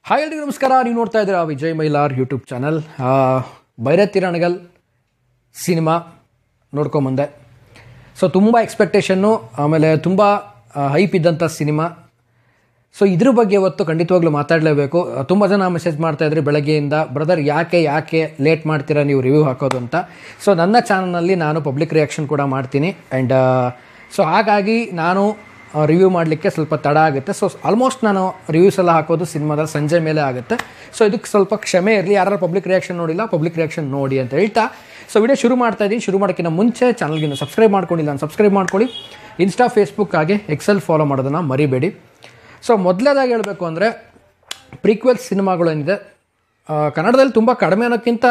Hi ಎಲ್ರಿಗೂ ನಮಸ್ಕಾರ. ನೀವು ನೋಡ್ತಾ ಇದ್ದೀರಾ Vijay Mylar YouTube channel. Bhairathi Ranagal cinema ನೋಡ್ಕೊಂಬಂದೆ. ಸೊ ತುಂಬ ಎಕ್ಸ್ಪೆಕ್ಟೇಷನ್ನು, ಆಮೇಲೆ ತುಂಬ ಹೈಪ್ ಇದ್ದಂಥ ಸಿನಿಮಾ. ಸೊ ಇದ್ರ ಬಗ್ಗೆ ಇವತ್ತು ಖಂಡಿತವಾಗ್ಲೂ ಮಾತಾಡಲೇಬೇಕು. ತುಂಬ ಜನ ಮೆಸೇಜ್ ಮಾಡ್ತಾಯಿದ್ರಿ ಬೆಳಗ್ಗೆಯಿಂದ, ಬ್ರದರ್ ಯಾಕೆ ಲೇಟ್ ಮಾಡ್ತೀರಾ ನೀವು ರಿವ್ಯೂ ಹಾಕೋದು ಅಂತ. ಸೊ ನನ್ನ ಚಾನಲ್ನಲ್ಲಿ ನಾನು ಪಬ್ಲಿಕ್ ರಿಯಾಕ್ಷನ್ ಕೂಡ ಮಾಡ್ತೀನಿ. ಆ್ಯಂಡ್ ಸೊ ಹಾಗಾಗಿ ನಾನು ರಿವ್ಯೂ ಮಾಡಲಿಕ್ಕೆ ಸ್ವಲ್ಪ ತಡ ಆಗುತ್ತೆ. ಸೊ ಆಲ್ಮೋಸ್ಟ್ ನಾನು ರಿವ್ಯೂಸ್ ಎಲ್ಲ ಹಾಕೋದು ಸಿನಿಮಾದ ಸಂಜೆ ಮೇಲೆ ಆಗುತ್ತೆ. ಸೊ ಇದಕ್ಕೆ ಸ್ವಲ್ಪ ಕ್ಷಮೆ ಇರಲಿ. ಯಾರು ಪಬ್ಲಿಕ್ ರಿಯಾಕ್ಷನ್ ನೋಡಿಲ್ಲ, ಪಬ್ಲಿಕ್ ರಿಯಾಕ್ಷನ್ ನೋಡಿ ಅಂತ ಹೇಳ್ತಾ ಸೊ ವಿಡಿಯೋ ಶುರು ಮಾಡ್ತಾ ಇದ್ದೀನಿ. ಶುರು ಮಾಡೋಕ್ಕಿಂತ ಮುಂಚೆ ಚಾನಲ್ಗಿನ್ನು ಸಬ್ಸ್ಕ್ರೈಬ್ ಮಾಡ್ಕೊಂಡಿಲ್ಲ ನಾನು ಸಬ್ಸ್ಕ್ರೈಬ್ ಮಾಡ್ಕೊಳ್ಳಿ. ಇನ್ಸ್ಟಾ, ಫೇಸ್ಬುಕ್ ಹಾಗೆ ಎಕ್ಸೆಲ್ ಫಾಲೋ ಮಾಡೋದನ್ನು ಮರಿಬೇಡಿ. ಸೊ ಮೊದಲೇದಾಗಿ ಹೇಳಬೇಕು ಅಂದರೆ ಪ್ರೀಕ್ವೆಲ್ ಸಿನಿಮಾಗಳೇನಿದೆ ಕನ್ನಡದಲ್ಲಿ ತುಂಬ ಕಡಿಮೆ ಅನ್ನೋಕ್ಕಿಂತ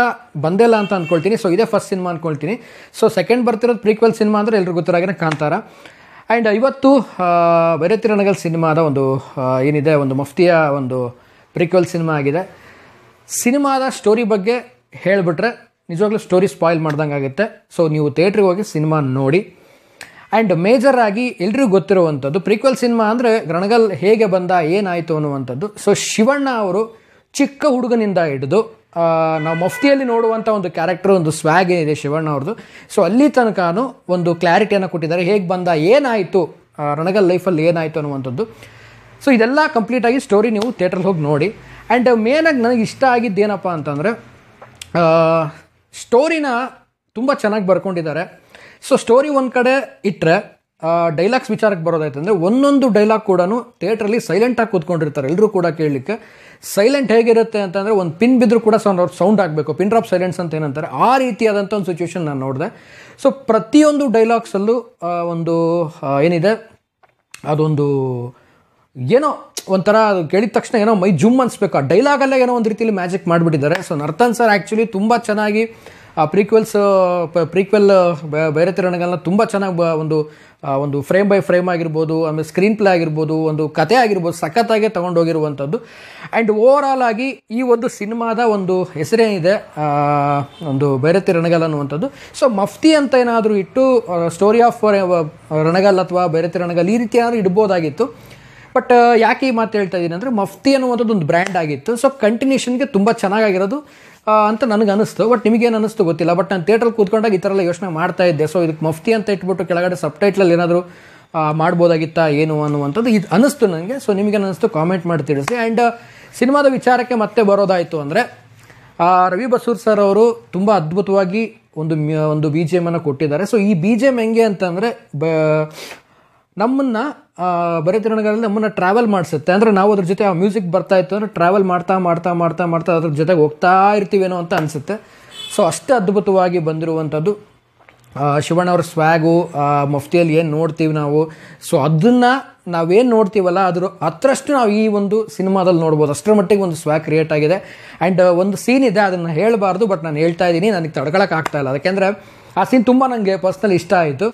ಬಂದೇ ಇಲ್ಲ ಅಂತ ಅಂದ್ಕೊಳ್ತೀನಿ. ಸೊ ಇದೇ ಫಸ್ಟ್ ಸಿನಿಮಾ ಅಂದ್ಕೊಳ್ತೀನಿ. ಸೊ ಸೆಕೆಂಡ್ ಬರ್ತಿರೋದು ಪ್ರೀಕ್ವೆಲ್ ಸಿನಿಮಾ ಅಂದರೆ ಎಲ್ರಿಗೂ ಗೊತ್ತಿರಾಗೇ ಕಾಂತಾರ. ಆ್ಯಂಡ್ ಇವತ್ತು ಭೈರತಿ ರಣಗಲ್ ಸಿನಿಮಾದ ಒಂದು ಏನಿದೆ, ಒಂದು ಮಫ್ತಿಯ ಒಂದು ಪ್ರೀಕ್ವೆಲ್ ಸಿನಿಮಾ ಆಗಿದೆ. ಸಿನಿಮಾದ ಸ್ಟೋರಿ ಬಗ್ಗೆ ಹೇಳಿಬಿಟ್ರೆ ನಿಜವಾಗ್ಲೂ ಸ್ಟೋರಿ ಸ್ಪಾಯ್ಲ್ ಮಾಡ್ದಂಗೆ ಆಗುತ್ತೆ. ಸೊ ನೀವು ಥಿಯೇಟ್ರಿಗೆ ಹೋಗಿ ಸಿನಿಮಾ ನೋಡಿ. ಆ್ಯಂಡ್ ಮೇಜರ್ ಆಗಿ ಎಲ್ರಿಗೂ ಗೊತ್ತಿರುವಂಥದ್ದು ಪ್ರೀಕ್ವೆಲ್ ಸಿನಿಮಾ ಅಂದರೆ ರಣಗಲ್ ಹೇಗೆ ಬಂದ, ಏನಾಯಿತು ಅನ್ನುವಂಥದ್ದು. ಸೊ ಶಿವಣ್ಣ ಅವರು ಚಿಕ್ಕ ಹುಡುಗನಿಂದ ಹಿಡಿದು ನಾವು ಮಫ್ತಿಯಲ್ಲಿ ನೋಡುವಂಥ ಒಂದು ಕ್ಯಾರೆಕ್ಟರ್, ಒಂದು ಸ್ವ್ಯಾಗ್ ಏನಿದೆ ಶಿವಣ್ಣ ಅವ್ರದ್ದು, ಸೊ ಅಲ್ಲಿ ತನಕನೂ ಒಂದು ಕ್ಲಾರಿಟಿಯನ್ನು ಕೊಟ್ಟಿದ್ದಾರೆ. ಹೇಗೆ ಬಂದ, ಏನಾಯಿತು ರಣಗಲ್ ಲೈಫಲ್ಲಿ ಏನಾಯಿತು ಅನ್ನುವಂಥದ್ದು. ಸೊ ಇದೆಲ್ಲ ಕಂಪ್ಲೀಟಾಗಿ ಸ್ಟೋರಿ ನೀವು ಥಿಯೇಟ್ರಲ್ಲಿ ಹೋಗಿ ನೋಡಿ. ಆ್ಯಂಡ್ ಮೇನಾಗಿ ನನಗೆ ಇಷ್ಟ ಆಗಿದ್ದೇನಪ್ಪ ಅಂತಂದರೆ ಸ್ಟೋರಿನ ತುಂಬ ಚೆನ್ನಾಗಿ ಬರ್ಕೊಂಡಿದ್ದಾರೆ. ಸೊ ಸ್ಟೋರಿ ಒಂದು ಕಡೆ ಇಟ್ಟರೆ ಡೈಲಾಗ್ಸ್ ವಿಚಾರಕ್ಕೆ ಬರೋದಾಯ್ತು ಅಂದರೆ ಒಂದೊಂದು ಡೈಲಾಗ್ ಕೂಡ ಥಿಯೇಟ್ರಲ್ಲಿ ಸೈಲೆಂಟಾಗಿ ಕೂತ್ಕೊಂಡಿರ್ತಾರೆ ಎಲ್ಲರೂ ಕೂಡ ಕೇಳಲಿಕ್ಕೆ. ಸೈಲೆಂಟ್ ಹೇಗಿರುತ್ತೆ ಅಂತಂದರೆ ಒಂದು ಪಿನ್ ಬಿದ್ದರೂ ಕೂಡ ಸೌಂಡ್ ಆಗಬೇಕು, ಪಿನ್ ಡ್ರಾಪ್ ಸೈಲೆನ್ಸ್ ಅಂತ ಏನಂತಾರೆ, ಆ ರೀತಿಯಾದಂಥ ಒಂದು ಸಿಚುವೇಶನ್ ನಾನು ನೋಡಿದೆ. ಸೊ ಪ್ರತಿಯೊಂದು ಡೈಲಾಗ್ಸಲ್ಲೂ ಒಂದು ಏನಿದೆ ಅದೊಂದು ಏನೋ ಒಂಥರ ಅದು ಕೇಳಿದ ತಕ್ಷಣ ಏನೋ ಮೈ ಜುಮ್ ಅನಿಸ್ಬೇಕು. ಆ ಡೈಲಾಗಲ್ಲೇ ಏನೋ ಒಂದು ರೀತಿಯಲ್ಲಿ ಮ್ಯಾಜಿಕ್ ಮಾಡಿಬಿಟ್ಟಿದ್ದಾರೆ. ಸೊ ನರ್ತನ್ ಸರ್ ಆ್ಯಕ್ಚುಲಿ ತುಂಬ ಚೆನ್ನಾಗಿ ಪ್ರೀಕ್ವೆಲ್ ಭೈರತಿ ರಣಗಲ್ನ ತುಂಬ ಚೆನ್ನಾಗಿ ಒಂದು ಫ್ರೇಮ್ ಬೈ ಫ್ರೇಮ್ ಆಗಿರ್ಬೋದು, ಆಮೇಲೆ ಸ್ಕ್ರೀನ್ ಪ್ಲೇ ಆಗಿರ್ಬೋದು, ಒಂದು ಕತೆ ಆಗಿರ್ಬೋದು, ಸಖತ್ತಾಗೆ ತೊಗೊಂಡೋಗಿರುವಂಥದ್ದು. ಆ್ಯಂಡ್ ಓವರ್ ಆಲ್ ಆಗಿ ಈ ಒಂದು ಸಿನಿಮಾದ ಒಂದು ಹೆಸರೇನಿದೆ ಒಂದು ಭೈರತಿ ರಣಗಲ್ ಅನ್ನುವಂಥದ್ದು. ಸೊ ಮಫ್ತಿ ಅಂತ ಏನಾದರೂ ಇಟ್ಟು ಸ್ಟೋರಿ ಆಫ್ ರಣಗಲ್ ಅಥವಾ ಭೈರತಿ ರಣಗಲ್ ಈ ರೀತಿ ಏನಾದರೂ ಇಡ್ಬೋದಾಗಿತ್ತು. ಬಟ್ ಯಾಕೆ ಈ ಮಾತು ಹೇಳ್ತಾ ಇದ್ದೀನಿ ಅಂದರೆ ಮಫ್ತಿ ಅನ್ನುವಂಥದ್ದು ಒಂದು ಬ್ರ್ಯಾಂಡ್ ಆಗಿತ್ತು. ಸೊ ಕಂಟಿನ್ಯೂಷನ್ಗೆ ತುಂಬ ಚೆನ್ನಾಗಿರೋದು ಅಂತ ನನಗೆ ಅನಿಸ್ತು. ಬಟ್ ನಿಮಗೇನು ಅನ್ನಿಸ್ತು ಗೊತ್ತಿಲ್ಲ. ಬಟ್ ನಾನು ಥಿಯೇಟ್ರಲ್ಲಿ ಕೂತ್ಕೊಂಡಾಗ ಈ ಥರ ಎಲ್ಲ ಯೋಚನೆ ಮಾಡ್ತಾ ಇದ್ದೆ. ಸೊ ಇದಕ್ಕೆ ಮಫ್ತಿ ಅಂತ ಇಟ್ಬಿಟ್ಟು ಕೆಳಗಡೆ ಸಬ್ಟೈಟ್ಲಲ್ಲಿ ಏನಾದರೂ ಮಾಡ್ಬೋದಾಗಿತ್ತಾ ಏನು ಅನ್ನುವಂಥದ್ದು ಇದು ಅನ್ನಿಸ್ತು ನನಗೆ. ಸೊ ನಿಮಗೇನು ಅನ್ನಿಸ್ತು ಕಾಮೆಂಟ್ ಮಾಡಿ ತಿಳಿಸಿ. ಆ್ಯಂಡ್ ಸಿನಿಮಾದ ವಿಚಾರಕ್ಕೆ ಮತ್ತೆ ಬರೋದಾಯಿತು ಅಂದರೆ ರವಿ ಬಸೂರ್ ಸರ್ ಅವರು ತುಂಬ ಅದ್ಭುತವಾಗಿ ಒಂದು ಬಿ ಜಿ ಎಮನ್ನು ಕೊಟ್ಟಿದ್ದಾರೆ. ಸೊ ಈ ಬಿ ಜಿ ಎಮ್ ಹೆಂಗೆ ಅಂತಂದರೆ ನಮ್ಮನ್ನು ಭೈರತಿ ರಣಗಲಲ್ಲಿ ನಮ್ಮನ್ನು ಟ್ರಾವೆಲ್ ಮಾಡಿಸುತ್ತೆ. ಅಂದರೆ ನಾವು ಅದ್ರ ಜೊತೆ ಆ ಮ್ಯೂಸಿಕ್ ಬರ್ತಾ ಇತ್ತು ಅಂದರೆ ಟ್ರಾವೆಲ್ ಮಾಡ್ತಾ ಅದ್ರ ಜೊತೆಗೆ ಹೋಗ್ತಾ ಇರ್ತೀವೇನೋ ಅಂತ ಅನಿಸುತ್ತೆ. ಸೊ ಅಷ್ಟೇ ಅದ್ಭುತವಾಗಿ ಬಂದಿರುವಂಥದ್ದು ಶಿವಣ್ಣ ಅವ್ರ ಸ್ವ್ಯಾಗು, ಮಫ್ತಿಯಲ್ಲಿ ಏನು ನೋಡ್ತೀವಿ ನಾವು, ಸೊ ಅದನ್ನು ನಾವೇನು ನೋಡ್ತೀವಲ್ಲ ಅದ್ರ ಹತ್ರಷ್ಟು ನಾವು ಈ ಒಂದು ಸಿನಿಮಾದಲ್ಲಿ ನೋಡ್ಬೋದು. ಅಷ್ಟರ ಮಟ್ಟಿಗೆ ಒಂದು ಸ್ವ್ಯಾಗ್ ಕ್ರಿಯೇಟ್ ಆಗಿದೆ. ಆ್ಯಂಡ್ ಒಂದು ಸೀನ್ ಇದೆ, ಅದನ್ನು ಹೇಳಬಾರ್ದು, ಬಟ್ ನಾನು ಹೇಳ್ತಾ ಇದ್ದೀನಿ, ನನಗೆ ತಡ್ಕೊಳಕ್ಕಾಗ್ತಾ ಇಲ್ಲ. ಯಾಕೆಂದರೆ ಆ ಸೀನ್ ತುಂಬ ನನಗೆ ಪರ್ಸ್ನಲಿ ಇಷ್ಟ ಆಯಿತು.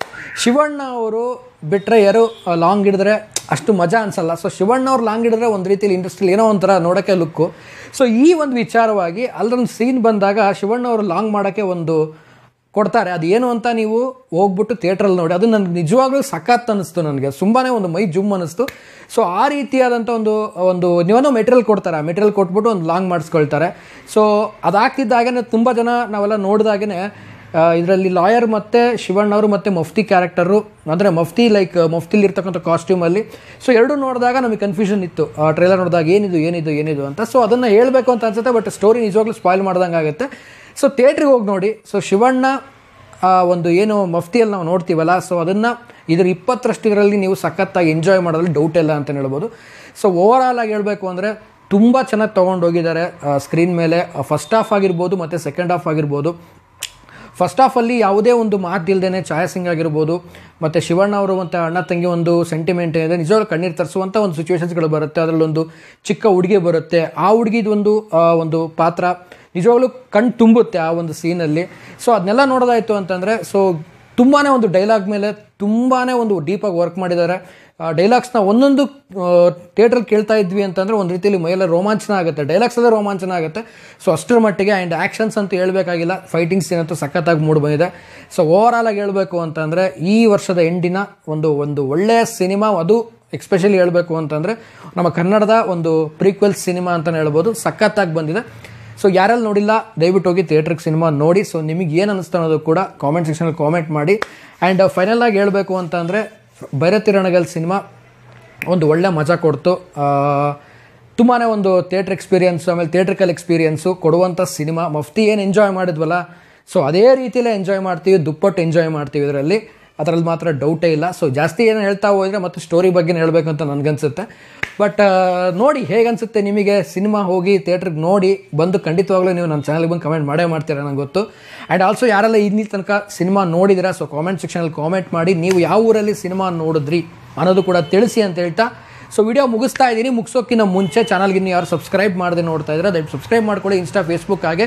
ಶಿವಣ್ಣ ಅವರು ಬಿಟ್ಟರೆ ಯಾರು ಲಾಂಗ್ ಹಿಡಿದ್ರೆ ಅಷ್ಟು ಮಜಾ ಅನಿಸಲ್ಲ. ಸೊ ಶಿವಣ್ಣ ಅವ್ರು ಲಾಂಗ್ ಹಿಡಿದ್ರೆ ಒಂದು ರೀತಿಯಲ್ಲಿ ಇಂಡಸ್ಟ್ರಿಯಲ್ಲಿ ಏನೋ ಒಂಥರ ನೋಡೋಕ್ಕೆ ಲುಕ್ಕು. ಸೊ ಈ ಒಂದು ವಿಚಾರವಾಗಿ ಅಲ್ಲೊಂದು ಸೀನ್ ಬಂದಾಗ ಶಿವಣ್ಣ ಅವರು ಲಾಂಗ್ ಮಾಡೋಕ್ಕೆ ಒಂದು ಕೊಡ್ತಾರೆ. ಅದು ಏನು ಅಂತ ನೀವು ಹೋಗ್ಬಿಟ್ಟು ಥಿಯೇಟ್ರಲ್ಲಿ ನೋಡಿ. ಅದು ನನಗೆ ನಿಜವಾಗ್ಲೂ ಸಖತ್ ಅನ್ನಿಸ್ತು. ನನಗೆ ತುಂಬಾ ಒಂದು ಮೈ ಜುಮ್ ಅನ್ನಿಸ್ತು. ಸೊ ಆ ರೀತಿಯಾದಂಥ ಒಂದು ನೀವೇನೋ ಮೆಟೀರಿಯಲ್ ಕೊಡ್ತಾರೆ, ಆ ಮೆಟೀರಿಯಲ್ ಕೊಟ್ಬಿಟ್ಟು ಒಂದು ಲಾಂಗ್ ಮಾಡಿಸ್ಕೊಳ್ತಾರೆ. ಸೊ ಅದಾಗ್ತಿದ್ದಾಗೇ ತುಂಬ ಜನ ನಾವೆಲ್ಲ ನೋಡಿದಾಗೇ ಇದರಲ್ಲಿ ಲಾಯರ್ ಮತ್ತು ಶಿವಣ್ಣವರು ಮತ್ತು ಮಫ್ತಿ ಕ್ಯಾರೆಕ್ಟರು, ಅಂದರೆ ಮಫ್ತಿಲಿ ಇರ್ತಕ್ಕಂಥ ಕಾಸ್ಟ್ಯೂಮಲ್ಲಿ, ಸೊ ಎರಡೂ ನೋಡಿದಾಗ ನಮಗೆ ಕನ್ಫ್ಯೂಷನ್ ಇತ್ತು ಟ್ರೈಲರ್ ನೋಡಿದಾಗ ಏನಿದು ಅಂತ. ಸೊ ಅದನ್ನು ಹೇಳಬೇಕು ಅಂತ ಅನ್ಸುತ್ತೆ, ಬಟ್ ಸ್ಟೋರಿ ನಿಜವಾಗ್ಲೂ ಸ್ಪಾಯ್ಲ್ ಮಾಡ್ದಂಗೆ ಆಗುತ್ತೆ. ಸೊ ಥಿಯೇಟ್ರಿಗೆ ಹೋಗಿ ನೋಡಿ. ಸೊ ಶಿವಣ್ಣ ಒಂದು ಏನು ಮಫ್ತಿಯಲ್ಲಿ ನಾವು ನೋಡ್ತೀವಲ್ಲ, ಸೊ ಅದನ್ನು ಇದ್ರ 20ರಷ್ಟು ಇದರಲ್ಲಿ ನೀವು ಸಖತ್ತಾಗಿ ಎಂಜಾಯ್ ಮಾಡೋದ್ರಲ್ಲಿ ಡೌಟ್ ಇಲ್ಲ ಅಂತ ಹೇಳ್ಬೋದು. ಸೊ ಓವರ್ ಆಲ್ ಆಗಿ ಹೇಳಬೇಕು ಅಂದರೆ ತುಂಬ ಚೆನ್ನಾಗಿ ತೊಗೊಂಡೋಗಿದ್ದಾರೆ ಸ್ಕ್ರೀನ್ ಮೇಲೆ. ಫಸ್ಟ್ ಹಾಫ್ ಆಗಿರ್ಬೋದು ಮತ್ತು ಸೆಕೆಂಡ್ ಹಾಫ್ ಆಗಿರ್ಬೋದು. ಫಸ್ಟ್ ಹಾಫಲ್ಲಿ ಯಾವುದೇ ಒಂದು ಮಾತಿಲ್ದೇ ಛಾಯಾ ಸಿಂಗ್ ಆಗಿರ್ಬೋದು ಮತ್ತು ಶಿವಣ್ಣ ಅವರು ಮತ್ತು ಅಣ್ಣ ತಂಗಿ ಒಂದು ಸೆಂಟಿಮೆಂಟ್ ಏನಿದೆ, ನಿಜವಾಗ್ಲೂ ಕಣ್ಣೀರು ತರಿಸುವಂಥ ಒಂದು ಸಿಚುವೇಶನ್ಸ್ಗಳು ಬರುತ್ತೆ. ಅದರಲ್ಲೊಂದು ಚಿಕ್ಕ ಹುಡುಗಿ ಬರುತ್ತೆ, ಆ ಹುಡುಗಿದು ಒಂದು ಪಾತ್ರ ನಿಜವಾಗ್ಲೂ ಕಣ್ಣು ತುಂಬುತ್ತೆ ಆ ಒಂದು ಸೀನಲ್ಲಿ. ಸೊ ಅದನ್ನೆಲ್ಲ ನೋಡೋದಾಯಿತು ಅಂತಂದರೆ ಸೊ ತುಂಬಾ ಒಂದು ಡೈಲಾಗ್ ಮೇಲೆ ತುಂಬಾ ಒಂದು ಡೀಪಾಗಿ ವರ್ಕ್ ಮಾಡಿದ್ದಾರೆ. ಡೈಲಾಗ್ಸ್ನ ಒಂದೊಂದು ಥಿಯೇಟ್ರಲ್ಲಿ ಕೇಳ್ತಾ ಇದ್ವಿ ಅಂತಂದರೆ ಒಂದು ರೀತಿಯಲ್ಲಿ ಮೈಯೆಲ್ಲ ರೋಮಾಂಚನ ಆಗುತ್ತೆ, ಡೈಲಾಗ್ಸಲ್ಲೇ ರೋಮಾಂಚನ ಆಗುತ್ತೆ. ಸೊ ಅಷ್ಟರ ಮಟ್ಟಿಗೆ. ಆ್ಯಂಡ್ ಆ್ಯಕ್ಷನ್ಸ್ ಅಂತೂ ಹೇಳಬೇಕಾಗಿಲ್ಲ, ಫೈಟಿಂಗ್ ಸೀನ್ ಅಂತೂ ಸಖತ್ತಾಗಿ ಮೂಡಿ ಬಂದಿದೆ. ಸೊ ಓವರ್ ಆಲ್ ಆಗಿ ಹೇಳಬೇಕು ಅಂತಂದರೆ ಈ ವರ್ಷದ ಎಂಡಿನ ಒಂದು ಒಳ್ಳೆಯ ಸಿನಿಮಾ, ಅದು ಎಕ್ಸ್ಪೆಷಲಿ ಹೇಳಬೇಕು ಅಂತಂದರೆ ನಮ್ಮ ಕನ್ನಡದ ಒಂದು ಪ್ರೀಕ್ವೆಲ್ ಸಿನಿಮಾ ಅಂತಲೇ ಹೇಳ್ಬೋದು, ಸಖತ್ತಾಗಿ ಬಂದಿದೆ. ಸೊ ಯಾರೆಲ್ಲ ನೋಡಿಲ್ಲ ದಯವಿಟ್ಟು ಹೋಗಿ ಥಿಯೇಟ್ರಿಗೆ ಸಿನಿಮಾ ನೋಡಿ. ಸೊ ನಿಮಗೆ ಏನು ಅನ್ನಿಸ್ತಾ ಅನ್ನೋದು ಕೂಡ ಕಾಮೆಂಟ್ ಸೆಕ್ಷನಲ್ಲಿ ಕಾಮೆಂಟ್ ಮಾಡಿ. ಆ್ಯಂಡ್ ಫೈನಲ್ ಆಗಿ ಹೇಳಬೇಕು ಅಂತಂದರೆ ಭೈರತಿರಣಗಲ್ ಸಿನಿಮಾ ಒಂದು ಒಳ್ಳೆ ಮಜಾ ಕೊಡ್ತು. ತುಂಬಾ ಒಂದು ಥಿಯೇಟ್ರ್ ಎಕ್ಸ್ಪೀರಿಯನ್ಸು, ಆಮೇಲೆ ಥಿಯೇಟ್ರಿಕಲ್ ಎಕ್ಸ್ಪೀರಿಯನ್ಸು ಕೊಡುವಂಥ ಸಿನಿಮಾ. ಮಫ್ತಿ ಏನು ಎಂಜಾಯ್ ಮಾಡಿದ್ವಲ್ಲ, ಸೊ ಅದೇ ರೀತಿಯಲ್ಲೇ ಎಂಜಾಯ್ ಮಾಡ್ತೀವಿ, ದುಪ್ಪಟ್ಟು ಎಂಜಾಯ್ ಮಾಡ್ತೀವಿ ಅದರಲ್ಲಿ ಮಾತ್ರ ಡೌಟೇ ಇಲ್ಲ. ಸೊ ಜಾಸ್ತಿ ಏನು ಹೇಳ್ತಾ ಹೋದರೆ ಮತ್ತು ಸ್ಟೋರಿ ಬಗ್ಗೆ ಹೇಳಬೇಕಂತ ನನಗನ್ಸುತ್ತೆ. ಬಟ್ ನೋಡಿ ಹೇಗನ್ಸುತ್ತೆ ನಿಮಗೆ, ಸಿನಿಮಾ ಹೋಗಿ ಥಿಯೇಟ್ರಿಗೆ ನೋಡಿ ಬಂದು ಖಂಡಿತವಾಗ್ಲೂ ನೀವು ನನ್ನ ಚಾನಲ್ಗೆ ಬಂದು ಕಮೆಂಟ್ ಮಾಡ್ತೀರಾ ನನಗೆ ಗೊತ್ತು. ಆ್ಯಂಡ್ ಆಲ್ಸೋ ಯಾರೆಲ್ಲ ಇಲ್ಲಿ ತನಕ ಸಿನಿಮಾ ನೋಡಿದಿರಾ, ಸೊ ಕಾಮೆಂಟ್ ಸೆಕ್ಷನಲ್ಲಿ ಕಾಮೆಂಟ್ ಮಾಡಿ ನೀವು ಯಾವ ಊರಲ್ಲಿ ಸಿನಿಮಾ ನೋಡಿದ್ರಿ ಅನ್ನೋದು ಕೂಡ ತಿಳಿಸಿ ಅಂತ ಹೇಳ್ತಾ ಸೊ ವಿಡಿಯೋ ಮುಗಿಸ್ತಾ ಇದ್ದೀನಿ. ಮುಗಿಸೋಕ್ಕಿಂತ ಮುಂಚೆ ಚಾನಲ್ಗೆ ಇನ್ನೂ ಯಾರು ಸಬ್ಸ್ಕ್ರೈಬ್ ಮಾಡದೆ ನೋಡ್ತಾ ಇದ್ದಾರೆ ದಯವಿಟ್ಟು ಸಬ್ಸ್ಕ್ರೈಬ್ ಮಾಡ್ಕೊಳ್ಳಿ. ಇನ್ಸ್ಟಾ, ಫೇಸ್ಬುಕ್ ಹಾಗೆ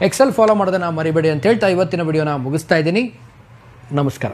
ಎಕ್ಸೆಲ್ ಫಾಲೋ ಮಾಡೋದನ್ನ ಮರಿಬೇಡಿ ಅಂತ ಹೇಳ್ತಾ ಇವತ್ತಿನ ವಿಡಿಯೋನ ಮುಗಿಸ್ತಾ ಇದ್ದೀನಿ. ನಮಸ್ಕಾರ.